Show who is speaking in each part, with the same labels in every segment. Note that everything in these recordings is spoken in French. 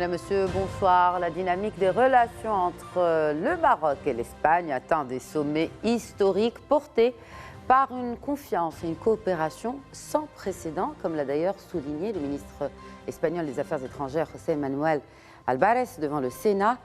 Speaker 1: Madame, Monsieur, bonsoir. La dynamique des relations entre le Maroc et l'Espagne atteint des sommets historiques portés par une confiance et une coopération sans précédent, comme l'a d'ailleurs souligné le ministre espagnol des Affaires étrangères, José Manuel Álvarez, devant le Sénat,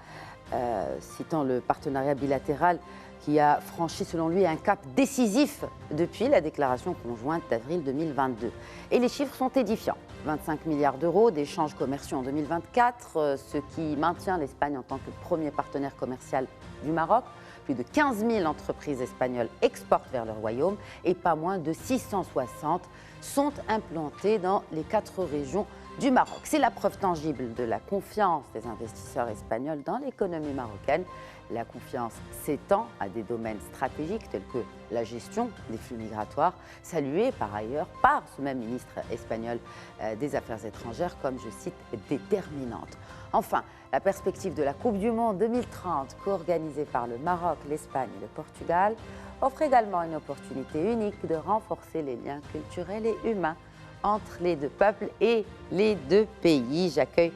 Speaker 1: citant le partenariat bilatéral qui a franchi, selon lui, un cap décisif depuis la déclaration conjointe d'avril 2022. Et les chiffres sont édifiants. 25 milliards d'euros d'échanges commerciaux en 2024, ce qui maintient l'Espagne en tant que premier partenaire commercial du Maroc. Plus de 15 000 entreprises espagnoles exportent vers le royaume et pas moins de 660 sont implantées dans les 4 régions du Maroc. C'est la preuve tangible de la confiance des investisseurs espagnols dans l'économie marocaine. La confiance s'étend à des domaines stratégiques tels que la gestion des flux migratoires, saluée par ailleurs par ce même ministre espagnol des Affaires étrangères comme, je cite, déterminante. Enfin, la perspective de la Coupe du Monde 2030, co-organisée par le Maroc, l'Espagne et le Portugal, offre également une opportunité unique de renforcer les liens culturels et humains entre les deux peuples et les deux pays. J'accueille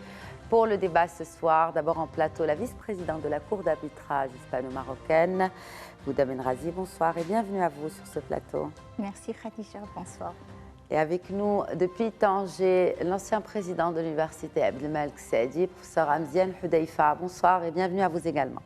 Speaker 1: pour le débat ce soir, d'abord en plateau, la vice-présidente de la Cour d'arbitrage hispano-marocaine, Ghouda Benrazi. Bonsoir et bienvenue à vous sur ce plateau.
Speaker 2: Merci Khadija, bonsoir.
Speaker 1: Et avec nous, depuis Tanger, l'ancien président de l'université Abdelmalek Saadi, professeur Amziane Hudayfa. Bonsoir et bienvenue à vous également.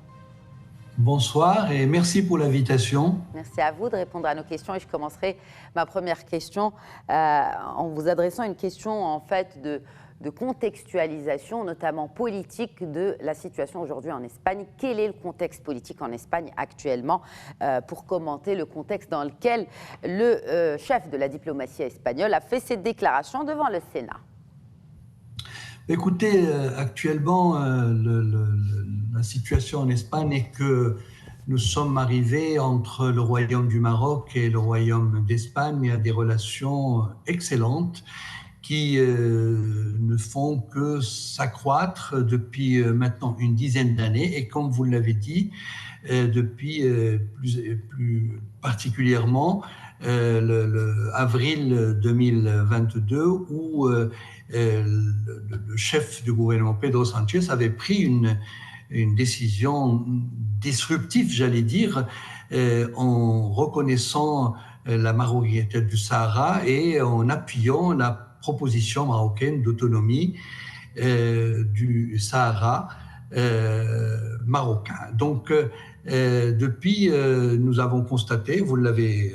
Speaker 3: Bonsoir et merci pour l'invitation.
Speaker 1: Merci à vous de répondre à nos questions et je commencerai ma première question en vous adressant une question en fait de contextualisation, notamment politique, de la situation aujourd'hui en Espagne. Quel est le contexte politique en Espagne actuellement pour commenter le contexte dans lequel le chef de la diplomatie espagnole a fait cette déclaration devant le Sénat?
Speaker 3: Écoutez, actuellement, la situation en Espagne est que nous sommes arrivés entre le Royaume du Maroc et le Royaume d'Espagne à des relations excellentes qui ne font que s'accroître depuis maintenant une dizaine d'années. Et comme vous l'avez dit, depuis plus particulièrement avril 2022, où le chef du gouvernement, Pedro Sánchez, avait pris une décision disruptive, j'allais dire, en reconnaissant la maroquineté du Sahara et en appuyant la proposition marocaine d'autonomie du Sahara marocain. Donc, depuis, nous avons constaté, vous l'avez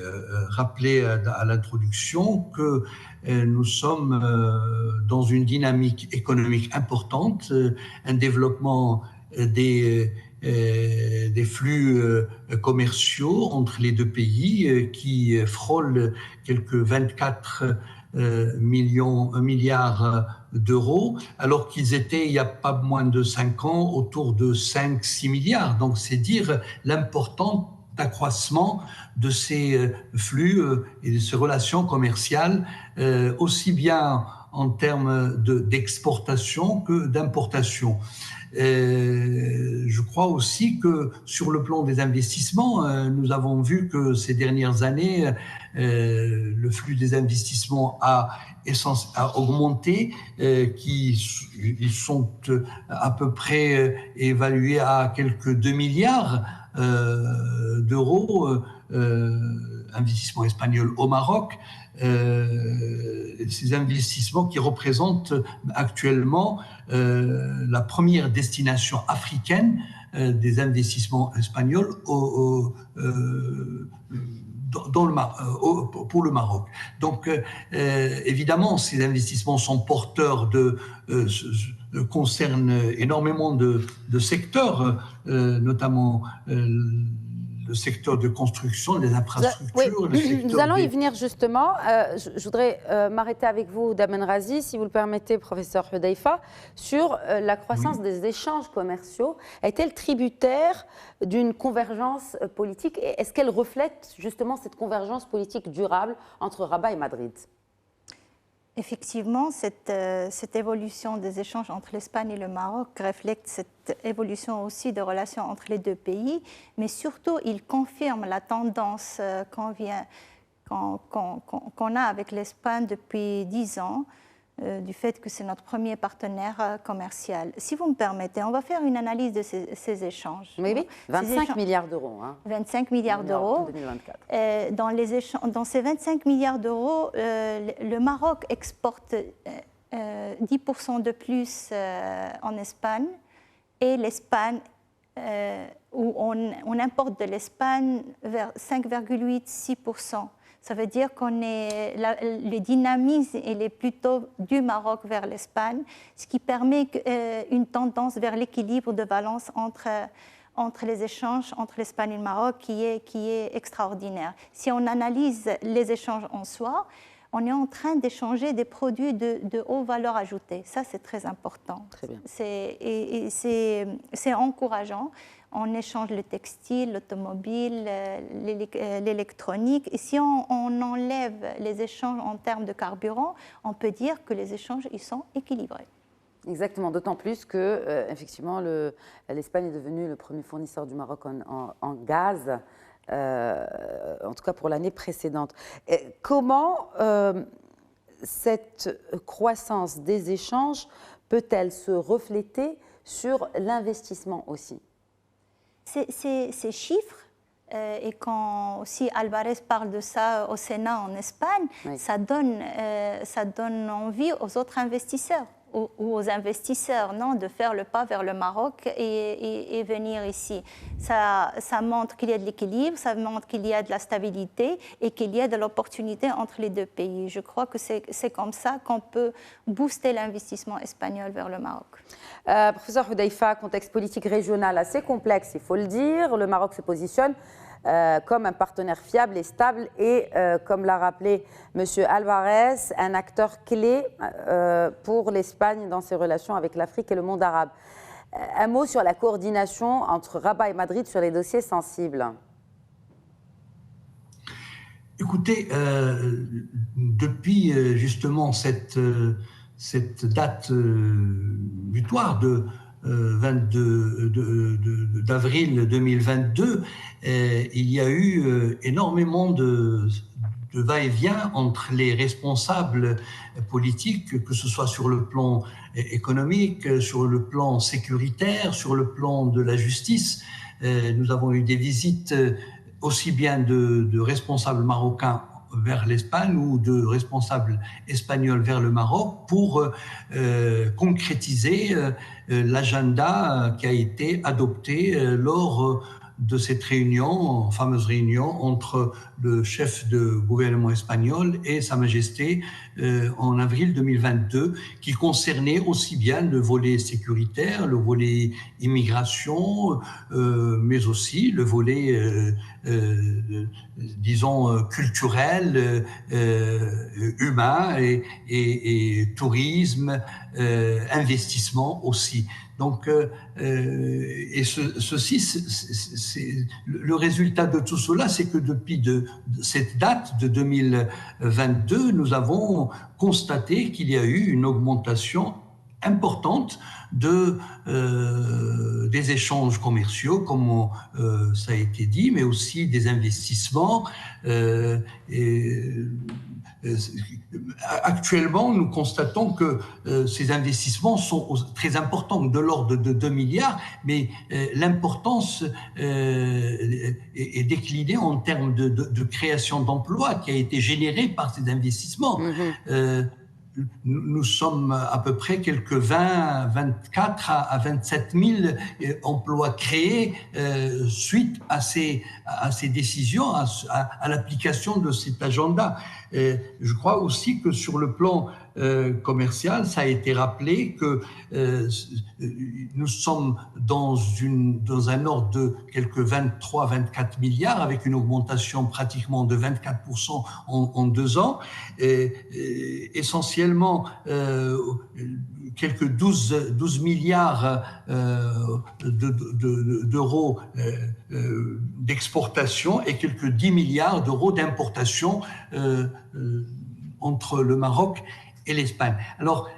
Speaker 3: rappelé à l'introduction, que nous sommes dans une dynamique économique importante, un développement des flux commerciaux entre les deux pays qui frôlent quelques 24 milliards d'euros, alors qu'ils étaient, il n'y a pas moins de 5 ans, autour de 5-6 milliards. Donc, c'est dire l'important accroissement de ces flux et de ces relations commerciales, aussi bien en termes d'exportation que d'importation. Je crois aussi que sur le plan des investissements, nous avons vu que ces dernières années, le flux des investissements a augmenté, ils sont à peu près évalués à quelques 2 milliards d'euros, investissements espagnols au Maroc. Ces investissements qui représentent actuellement la première destination africaine des investissements espagnols pour le Maroc. Donc, évidemment, ces investissements sont porteurs concernent énormément de secteurs, notamment le secteur de construction, les infrastructures.
Speaker 1: Oui, nous allons y venir justement. Je voudrais m'arrêter avec vous, Damen Razi, si vous le permettez, professeur Hudayfa, sur la croissance des échanges commerciaux. Est-elle tributaire d'une convergence politique et est-ce qu'elle reflète justement cette convergence politique durable entre Rabat et Madrid?
Speaker 2: Effectivement, cette évolution des échanges entre l'Espagne et le Maroc reflète cette évolution aussi des relations entre les deux pays, mais surtout, il confirme la tendance qu'on a avec l'Espagne depuis 10 ans, du fait que c'est notre premier partenaire commercial. Si vous me permettez, on va faire une analyse de ces échanges.
Speaker 1: Oui, oui. 25 milliards d'euros.
Speaker 2: 25 milliards d'euros.
Speaker 1: En 2024.
Speaker 2: Dans ces 25 milliards d'euros, le Maroc exporte 10% de plus en Espagne, et l'Espagne, où on importe de l'Espagne vers 5,8-6%. Ça veut dire le dynamisme est plutôt du Maroc vers l'Espagne, ce qui permet une tendance vers l'équilibre de balance entre les échanges entre l'Espagne et le Maroc qui est extraordinaire. Si on analyse les échanges en soi, on est en train d'échanger des produits de haute valeur ajoutée. Ça, c'est très important.
Speaker 1: Très bien.
Speaker 2: C'est encourageant. On échange le textile, l'automobile, l'électronique. Et si on enlève les échanges en termes de carburant, on peut dire que les échanges ils sont équilibrés.
Speaker 1: Exactement, d'autant plus que, effectivement, l'Espagne est devenue le premier fournisseur du Maroc en gaz, en tout cas pour l'année précédente. Et comment cette croissance des échanges peut-elle se refléter sur l'investissement aussi ?
Speaker 2: Ces chiffres, et quand aussi Alvarez parle de ça au Sénat en Espagne, oui, ça donne envie aux autres investisseurs ou aux investisseurs de faire le pas vers le Maroc et venir ici. Ça montre qu'il y a de l'équilibre, ça montre qu'il y a de la stabilité et qu'il y a de l'opportunité entre les deux pays. Je crois que c'est comme ça qu'on peut booster l'investissement espagnol vers le Maroc.
Speaker 1: Professeur Hudayfa, contexte politique régional assez complexe, il faut le dire. Le Maroc se positionne comme un partenaire fiable et stable et, comme l'a rappelé M. Alvarez, un acteur clé pour l'Espagne dans ses relations avec l'Afrique et le monde arabe. Un mot sur la coordination entre Rabat et Madrid sur les dossiers sensibles.
Speaker 3: Écoutez, depuis justement cette date butoir d'avril 2022, il y a eu énormément de va-et-vient entre les responsables politiques, que ce soit sur le plan économique, sur le plan sécuritaire, sur le plan de la justice. Nous avons eu des visites aussi bien de responsables marocains vers l'Espagne ou de responsables espagnols vers le Maroc pour concrétiser l'agenda qui a été adopté lors de cette réunion, fameuse réunion entre le chef de gouvernement espagnol et Sa Majesté en avril 2022, qui concernait aussi bien le volet sécuritaire, le volet immigration, mais aussi le volet, disons, culturel, humain et tourisme, investissement aussi. Donc, et le résultat de tout cela, c'est que depuis cette date de 2022, nous avons constaté qu'il y a eu une augmentation importante des échanges commerciaux, comme ça a été dit, mais aussi des investissements. Actuellement, nous constatons que ces investissements sont très importants, de l'ordre de 2 milliards, mais l'importance est déclinée en termes de création d'emplois qui a été générée par ces investissements. Mmh. Nous sommes à peu près quelques 24 à 27 000 emplois créés suite à ces décisions, à l'application de cet agenda. Je crois aussi que sur le plan commercial, ça a été rappelé que nous sommes dans un ordre de quelques 23-24 milliards avec une augmentation pratiquement de 24% en 2 ans. Essentiellement, quelques 12 milliards d'euros d'exportation et quelques 10 milliards d'euros d'importation entre le Maroc et l'Espagne. Alors,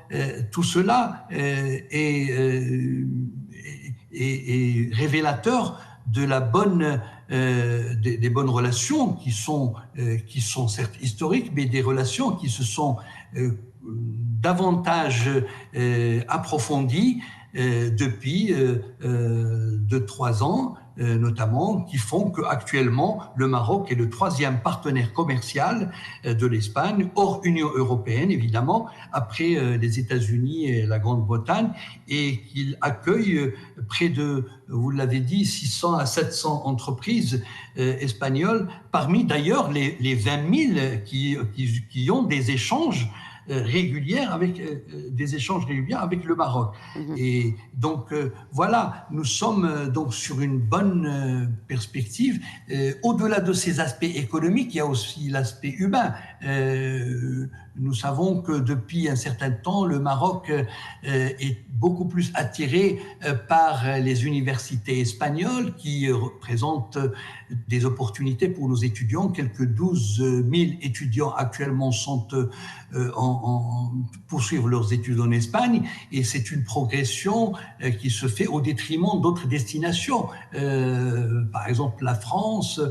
Speaker 3: tout cela est révélateur de la des bonnes relations qui sont certes historiques, mais des relations qui se sont davantage approfondies depuis 2-3 ans, notamment, qui font qu'actuellement, le Maroc est le 3e partenaire commercial de l'Espagne, hors Union européenne, évidemment, après les États-Unis et la Grande-Bretagne, et qu'il accueille près de, vous l'avez dit, 600 à 700 entreprises espagnoles, parmi d'ailleurs les 20 000 qui ont des échanges réguliers avec le Maroc. Et donc voilà, nous sommes donc sur une bonne perspective. Au-delà de ces aspects économiques, il y a aussi l'aspect humain. Nous savons que depuis un certain temps, le Maroc est beaucoup plus attiré par les universités espagnoles qui représentent des opportunités pour nos étudiants. Quelques 12 000 étudiants actuellement sont poursuivent leurs études en Espagne, et c'est une progression qui se fait au détriment d'autres destinations. Par exemple, la France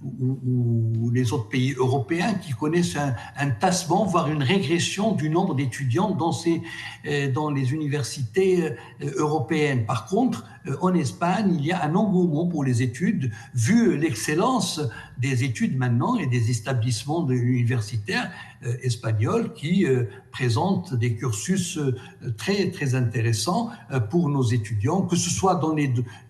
Speaker 3: ou les autres pays européens qui connaissent un tassement, voire une régression du nombre d'étudiants dans les universités européennes. Par contre, en Espagne, il y a un engouement pour les études, vu l'excellence des études maintenant et des établissements universitaires espagnols qui présentent des cursus très, très intéressants pour nos étudiants, que ce soit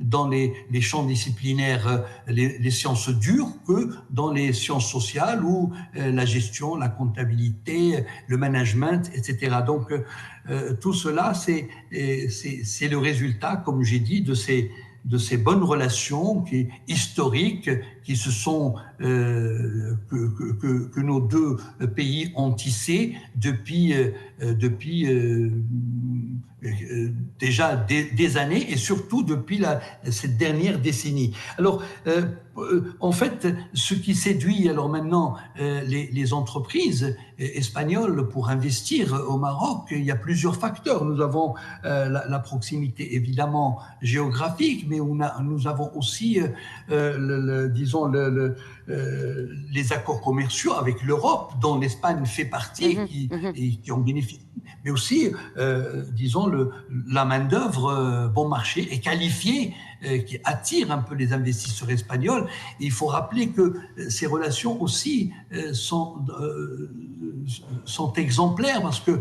Speaker 3: dans les champs disciplinaires, les sciences dures, que dans les sciences sociales ou la gestion, la comptabilité, le management, etc. Donc, tout cela, c'est le résultat, comme j'ai dit, de ces bonnes relations historiques qui se sont que nos deux pays ont tissées depuis déjà des années, et surtout depuis cette dernière décennie. Alors, en fait, ce qui séduit alors maintenant les entreprises espagnoles pour investir au Maroc, il y a plusieurs facteurs. Nous avons la proximité évidemment géographique, mais nous avons aussi, disons, les accords commerciaux avec l'Europe, dont l'Espagne fait partie, et qui en bénéficient, mais aussi, disons, la main-d'œuvre bon marché et qualifiée, qui attire un peu les investisseurs espagnols. Et il faut rappeler que ces relations aussi sont exemplaires, parce que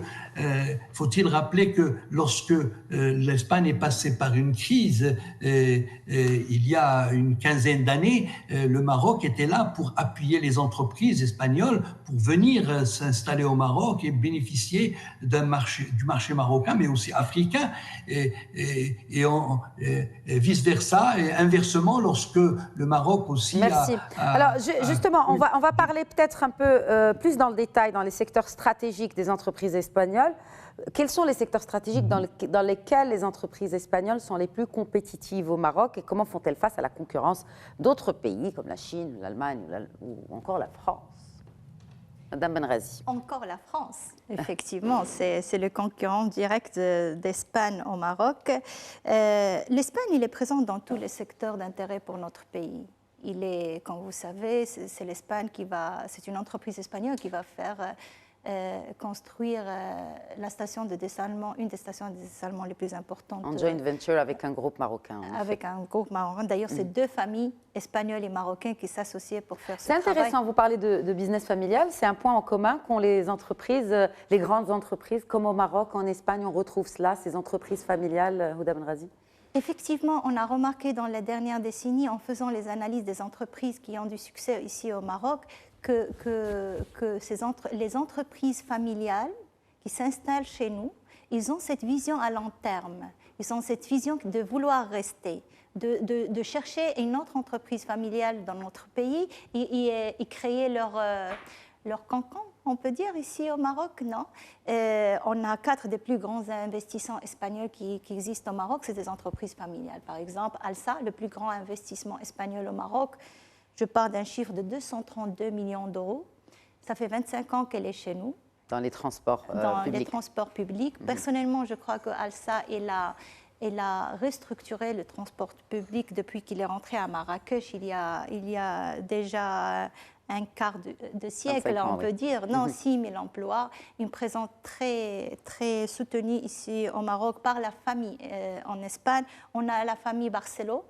Speaker 3: faut-il rappeler que lorsque l'Espagne est passée par une crise il y a une quinzaine d'années, le Maroc était là pour appuyer les entreprises espagnoles pour venir s'installer au Maroc et bénéficier du marché marocain, mais aussi africain, et vice-versa, et inversement lorsque le Maroc aussi
Speaker 1: Alors justement, on va parler peut-être un peu plus dans le détail dans les secteurs stratégiques des entreprises espagnoles. Quels sont les secteurs stratégiques dans lesquels les entreprises espagnoles sont les plus compétitives au Maroc, et comment font-elles face à la concurrence d'autres pays comme la Chine, l'Allemagne ou encore la France? Madame Benrazi.
Speaker 2: Encore la France, effectivement, c'est le concurrent direct d'Espagne au Maroc. L'Espagne, il est présent dans tous les secteurs d'intérêt pour notre pays. Il est, comme vous savez, c'est l'Espagne c'est une entreprise espagnole qui va faire construire la station de dessalement, une des stations de dessalement les plus importantes.
Speaker 1: En joint venture avec un groupe marocain.
Speaker 2: Avec un groupe marocain. D'ailleurs, c'est deux familles espagnoles et marocaines qui s'associaient pour faire ce travail.
Speaker 1: C'est intéressant, vous parlez de business familial. C'est un point en commun qu'ont les entreprises, les grandes entreprises, comme au Maroc, en Espagne, on retrouve cela, ces entreprises familiales, Houda Benrazi?
Speaker 2: Effectivement, on a remarqué dans les dernières décennies, en faisant les analyses des entreprises qui ont du succès ici au Maroc, que les entreprises familiales qui s'installent chez nous, ils ont cette vision à long terme. Ils ont cette vision de vouloir rester, de chercher une autre entreprise familiale dans notre pays et créer leur cancan, on peut dire, ici au Maroc, non? On a 4 des plus grands investisseurs espagnols qui existent au Maroc, c'est des entreprises familiales. Par exemple, Alsa, le plus grand investissement espagnol au Maroc, je pars d'un chiffre de 232 millions d'euros. Ça fait 25 ans qu'elle est chez nous.
Speaker 1: Dans les transports publics.
Speaker 2: Dans les transports publics. Personnellement, je crois que Alsa est Elle a restructuré le transport public depuis qu'il est rentré à Marrakech il y a déjà un quart de siècle, on peut dire. Non, 6 000 emplois, une présence très, très soutenue ici au Maroc par la famille en Espagne. On a la famille Barcelo,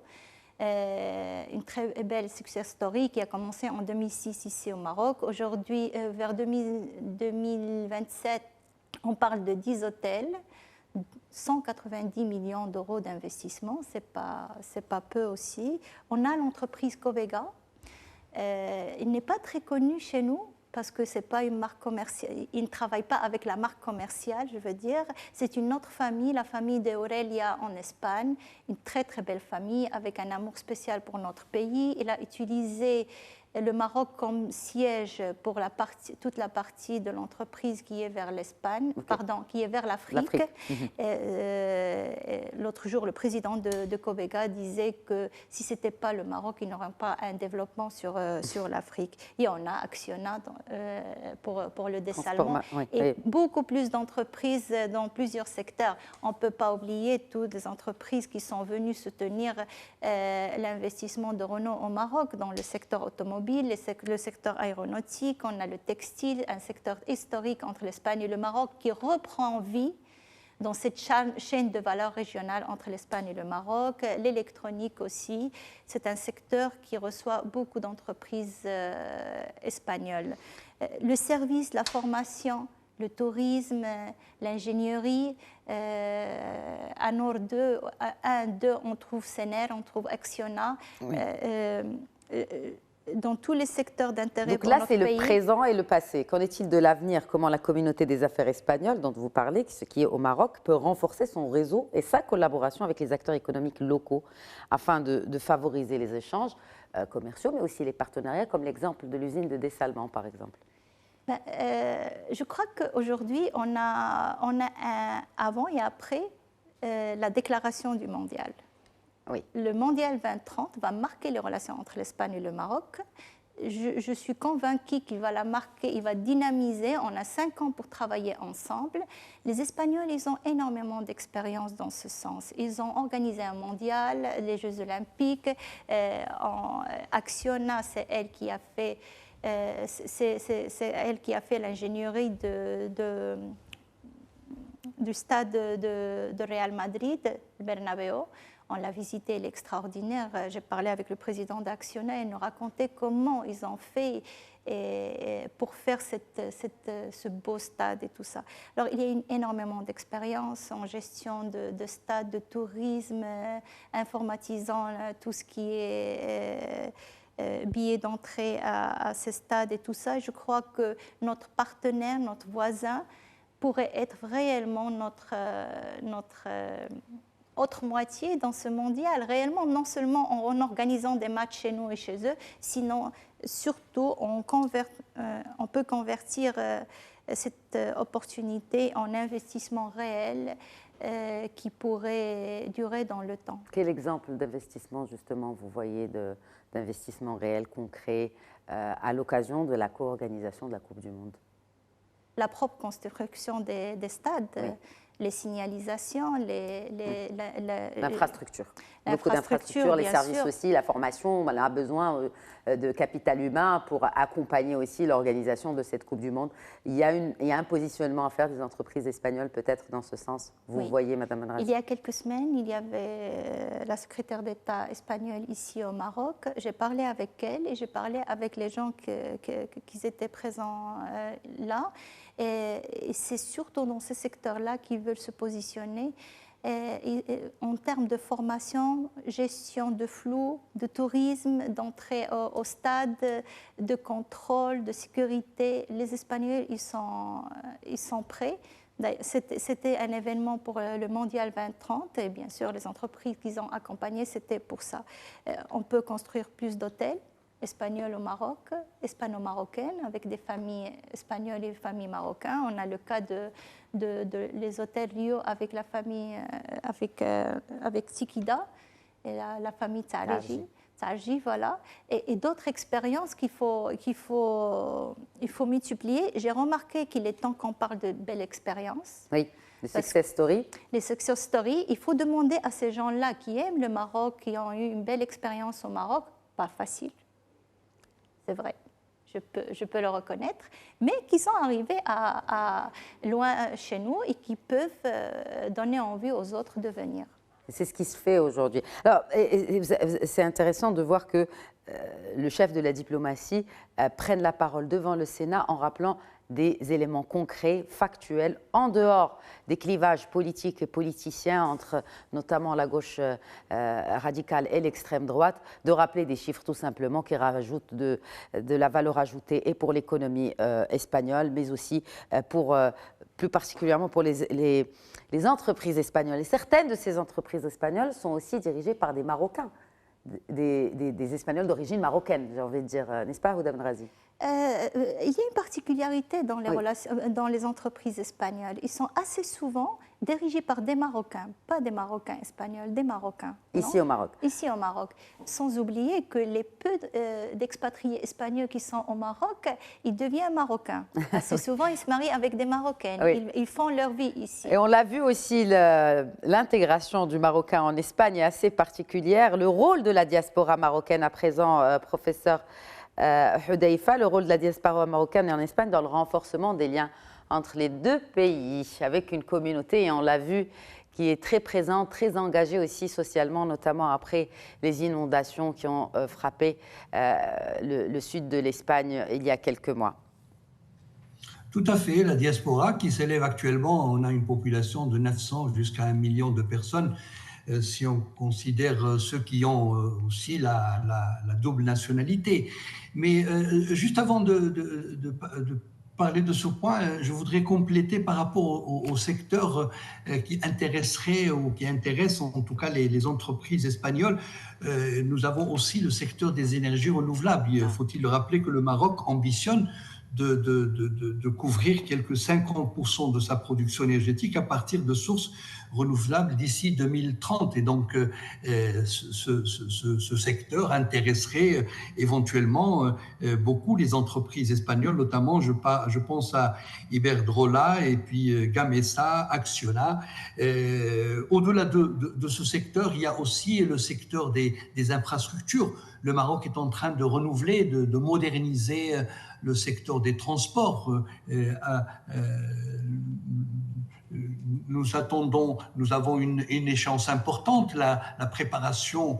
Speaker 2: une très belle success story qui a commencé en 2006 ici au Maroc. Aujourd'hui, vers 2027, on parle de 10 hôtels, 190 millions d'euros d'investissement, c'est pas peu aussi. On a l'entreprise Covega. Il n'est pas très connu chez nous parce que c'est pas une marque commerciale. Il ne travaille pas avec la marque commerciale, je veux dire. C'est une autre famille, la famille de Aurelia en Espagne, une très très belle famille avec un amour spécial pour notre pays. Il a utilisé le Maroc comme siège pour toute la partie de l'entreprise qui est vers l'Espagne, qui est vers l'Afrique. L'autre jour, le président de Covega disait que si ce n'était pas le Maroc, il n'aurait pas un développement sur l'Afrique. Et on a Acciona pour le dessalement et beaucoup plus d'entreprises dans plusieurs secteurs. On ne peut pas oublier toutes les entreprises qui sont venues soutenir l'investissement de Renault au Maroc dans le secteur automobile, le secteur aéronautique, on a le textile, un secteur historique entre l'Espagne et le Maroc qui reprend vie dans cette chaîne de valeur régionale entre l'Espagne et le Maroc. L'électronique aussi, c'est un secteur qui reçoit beaucoup d'entreprises espagnoles. Le service, la formation, le tourisme, l'ingénierie. À Nord 2, on trouve Sener, on trouve Acciona. Oui. Dans tous les secteurs d'intérêt pour notre pays.
Speaker 1: Donc là, c'est le présent et le passé. Qu'en est-il de l'avenir? Comment la communauté des affaires espagnoles, dont vous parlez, ce qui est au Maroc, peut renforcer son réseau et sa collaboration avec les acteurs économiques locaux afin de favoriser les échanges commerciaux, mais aussi les partenariats, comme l'exemple de l'usine de dessalement, par exemple?
Speaker 2: Je crois qu'aujourd'hui, on a un avant et après la déclaration du mondial. Oui. Le mondial 2030 va marquer les relations entre l'Espagne et le Maroc. Je suis convaincue qu'il va la marquer, il va dynamiser. On a 5 ans pour travailler ensemble. Les Espagnols, ils ont énormément d'expérience dans ce sens. Ils ont organisé un mondial, les Jeux Olympiques. Acciona, c'est elle qui a fait, l'ingénierie du stade de Real Madrid, Bernabéu. On l'a visité, il est extraordinaire. J'ai parlé avec le président d'Acciona, il nous racontait comment ils ont fait pour faire ce beau stade et tout ça. Alors, il y a énormément d'expérience en gestion de stade, de tourisme, informatisant tout ce qui est billets d'entrée à ces stades et tout ça. Je crois que notre partenaire, notre voisin, pourrait être réellement notre autre moitié dans ce mondial, réellement, non seulement en organisant des matchs chez nous et chez eux, sinon surtout on peut convertir cette opportunité en investissement réel qui pourrait durer dans le temps.
Speaker 1: Quel exemple d'investissement, justement, vous voyez d'investissement réel, concret, à l'occasion de la co-organisation de la Coupe du Monde?
Speaker 2: La propre construction des stades. Oui. Les signalisations,
Speaker 1: l'infrastructure. Beaucoup d'infrastructures, les services sûr. Aussi, la formation. On a besoin de capital humain pour accompagner aussi l'organisation de cette Coupe du Monde. Il y a un positionnement à faire des entreprises espagnoles peut-être dans ce sens. Vous voyez, Madame Benrassi.
Speaker 2: Il y a quelques semaines, il y avait la secrétaire d'État espagnole ici au Maroc. J'ai parlé avec elle et j'ai parlé avec les gens qui étaient présents là. Et c'est surtout dans ces secteurs-là qu'ils veulent se positionner en termes de formation, gestion de flou, de tourisme, d'entrée au stade, de contrôle, de sécurité. Les Espagnols, ils sont prêts. C'était un événement pour le Mondial 2030 et bien sûr, les entreprises qu'ils ont accompagnées, c'était pour ça. On peut construire plus d'hôtels espagnols au Maroc, hispano-marocaines, avec des familles espagnoles et des familles marocaines. On a le cas de les hôtels Rio avec la famille, avec Sikida et la famille Tsaji, voilà. Et d'autres expériences qu'il faut multiplier. J'ai remarqué qu'il est temps qu'on parle de belles expériences.
Speaker 1: Oui. Les success stories.
Speaker 2: Les success stories, il faut demander à ces gens-là qui aiment le Maroc, qui ont eu une belle expérience au Maroc, pas facile, c'est vrai, je peux le reconnaître, mais qui sont arrivés à loin chez nous et qui peuvent donner envie aux autres de venir.
Speaker 1: C'est ce qui se fait aujourd'hui. Alors, c'est intéressant de voir que le chef de la diplomatie prenne la parole devant le Sénat en rappelant des éléments concrets, factuels, en dehors des clivages politiques et politiciens entre notamment la gauche radicale et l'extrême droite, de rappeler des chiffres tout simplement qui rajoutent de la valeur ajoutée et pour l'économie espagnole, mais aussi plus particulièrement pour les entreprises espagnoles. Et certaines de ces entreprises espagnoles sont aussi dirigées par des Marocains, des Espagnols d'origine marocaine, j'ai envie de dire, n'est-ce pas, Houda Benrazi?
Speaker 2: Il y a une particularité dans les entreprises espagnoles. Ils sont assez souvent dirigés par des Marocains, pas des Marocains espagnols, des Marocains.
Speaker 1: Ici au Maroc.
Speaker 2: Ici au Maroc. Sans oublier que les peu d'expatriés espagnols qui sont au Maroc, ils deviennent marocains. Assez souvent, ils se marient avec des Marocaines.
Speaker 1: Oui.
Speaker 2: Ils font leur vie ici.
Speaker 1: Et on l'a vu aussi, l'intégration du Marocain en Espagne est assez particulière. Le rôle de la diaspora marocaine à présent, professeur Hudayfa, le rôle de la diaspora marocaine en Espagne dans le renforcement des liens entre les deux pays, avec une communauté, et on l'a vu, qui est très présente, très engagée aussi socialement, notamment après les inondations qui ont frappé le sud de l'Espagne il y a quelques mois.
Speaker 3: Tout à fait, la diaspora qui s'élève actuellement, on a une population de 900 jusqu'à 1 million de personnes, si on considère ceux qui ont aussi la double nationalité. Mais juste avant de parler de ce point, je voudrais compléter par rapport au secteur qui intéresserait ou qui intéresse en tout cas les entreprises espagnoles. Nous avons aussi le secteur des énergies renouvelables. Faut-il le rappeler que le Maroc ambitionne de couvrir quelques 50% de sa production énergétique à partir de sources renouvelables d'ici 2030. Et donc, ce secteur intéresserait éventuellement beaucoup les entreprises espagnoles, notamment, je pense à Iberdrola et puis Gamesa, Acciona. Au-delà de ce secteur, il y a aussi le secteur des infrastructures. Le Maroc est en train de renouveler, de moderniser le secteur des transports. Nous avons une échéance importante, la préparation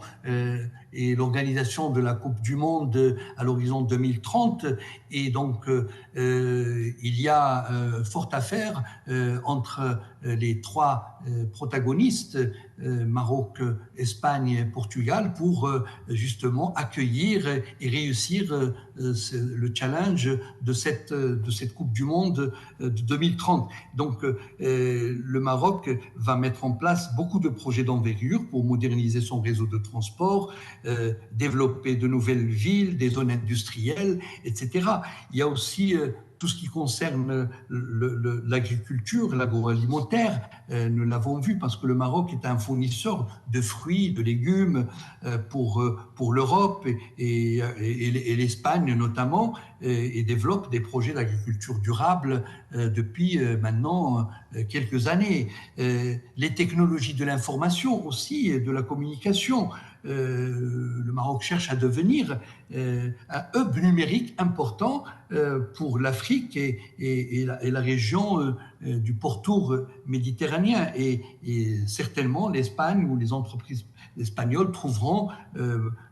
Speaker 3: et l'organisation de la Coupe du Monde à l'horizon 2030. Et donc, il y a fort à faire entre les trois protagonistes, Maroc, Espagne, Portugal, pour justement accueillir et réussir le challenge de cette Coupe du Monde de 2030. Donc, le Maroc va mettre en place beaucoup de projets d'envergure pour moderniser son réseau de transport, développer de nouvelles villes, des zones industrielles, etc. Il y a aussi tout ce qui concerne l'agriculture, l'agroalimentaire. Nous l'avons vu parce que le Maroc est un fournisseur de fruits, de légumes pour l'Europe et l'Espagne notamment, et développe des projets d'agriculture durable depuis maintenant quelques années. Les technologies de l'information aussi, et de la communication. Le Maroc cherche à devenir un hub numérique important pour l'Afrique et la région du pourtour méditerranéen. Et certainement, l'Espagne ou les entreprises espagnoles trouveront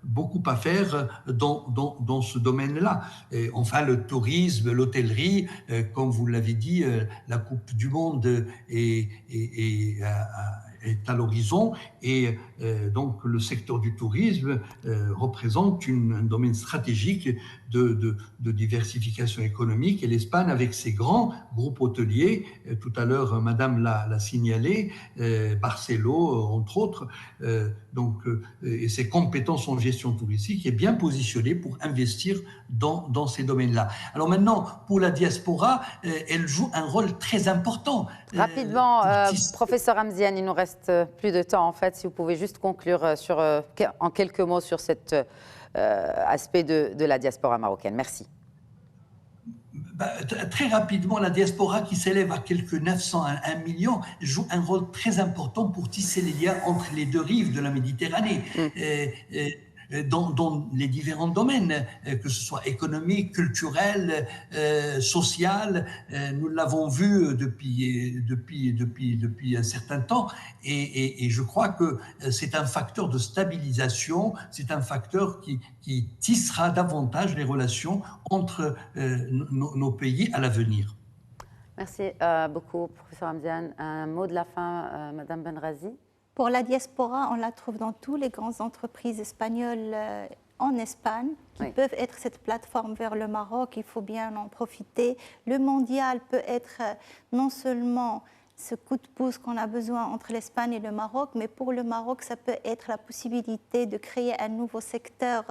Speaker 3: beaucoup à faire dans ce domaine-là. Et enfin, le tourisme, l'hôtellerie, comme vous l'avez dit, la Coupe du Monde est à l'horizon, et donc le secteur du tourisme représente un domaine stratégique de diversification économique, et l'Espagne, avec ses grands groupes hôteliers, tout à l'heure Madame l'a signalé, Barcelo entre autres, et ses compétences en gestion touristique, est bien positionné pour investir dans ces domaines-là. Alors maintenant, pour la diaspora, elle joue un rôle très important.
Speaker 1: Rapidement, professeur Hamziane, il nous reste plus de temps en fait, si vous pouvez juste conclure en quelques mots sur cet aspect de la diaspora marocaine. Merci.
Speaker 3: Très rapidement, la diaspora qui s'élève à quelques 900 à 1 million joue un rôle très important pour tisser les liens entre les deux rives de la Méditerranée. Dans les différents domaines, que ce soit économique, culturel, social. Nous l'avons vu depuis un certain temps et je crois que c'est un facteur de stabilisation, c'est un facteur qui tissera davantage les relations entre nos pays à l'avenir.
Speaker 1: Merci beaucoup, professeur Hamziane. Un mot de la fin, Madame Benrazi.
Speaker 2: Pour la diaspora, on la trouve dans toutes les grandes entreprises espagnoles en Espagne qui peuvent être cette plateforme vers le Maroc. Il faut bien en profiter. Le mondial peut être non seulement ce coup de pouce qu'on a besoin entre l'Espagne et le Maroc, mais pour le Maroc, ça peut être la possibilité de créer un nouveau secteur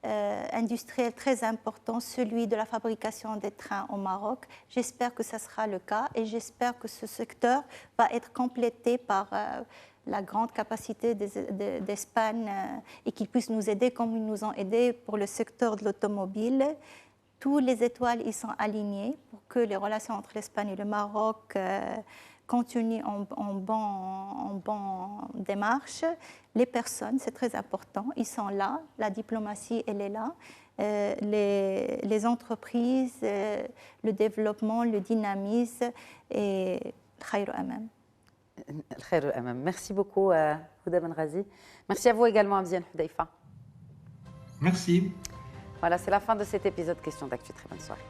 Speaker 2: industriel très important, celui de la fabrication des trains au Maroc. J'espère que ça sera le cas et j'espère que ce secteur va être complété par la grande capacité d'Espagne et qu'ils puissent nous aider comme ils nous ont aidés pour le secteur de l'automobile. Tous les étoiles y sont alignées pour que les relations entre l'Espagne et le Maroc continuent en bonne démarche. Les personnes, c'est très important, ils sont là, la diplomatie, elle est là. Les entreprises, le développement, le dynamisme et khayr amam.
Speaker 1: Merci beaucoup, Houda Benrazi. Merci à vous également, Hamziane Hudayfa.
Speaker 3: Merci.
Speaker 1: Voilà, c'est la fin de cet épisode Question d'actu. Très bonne soirée.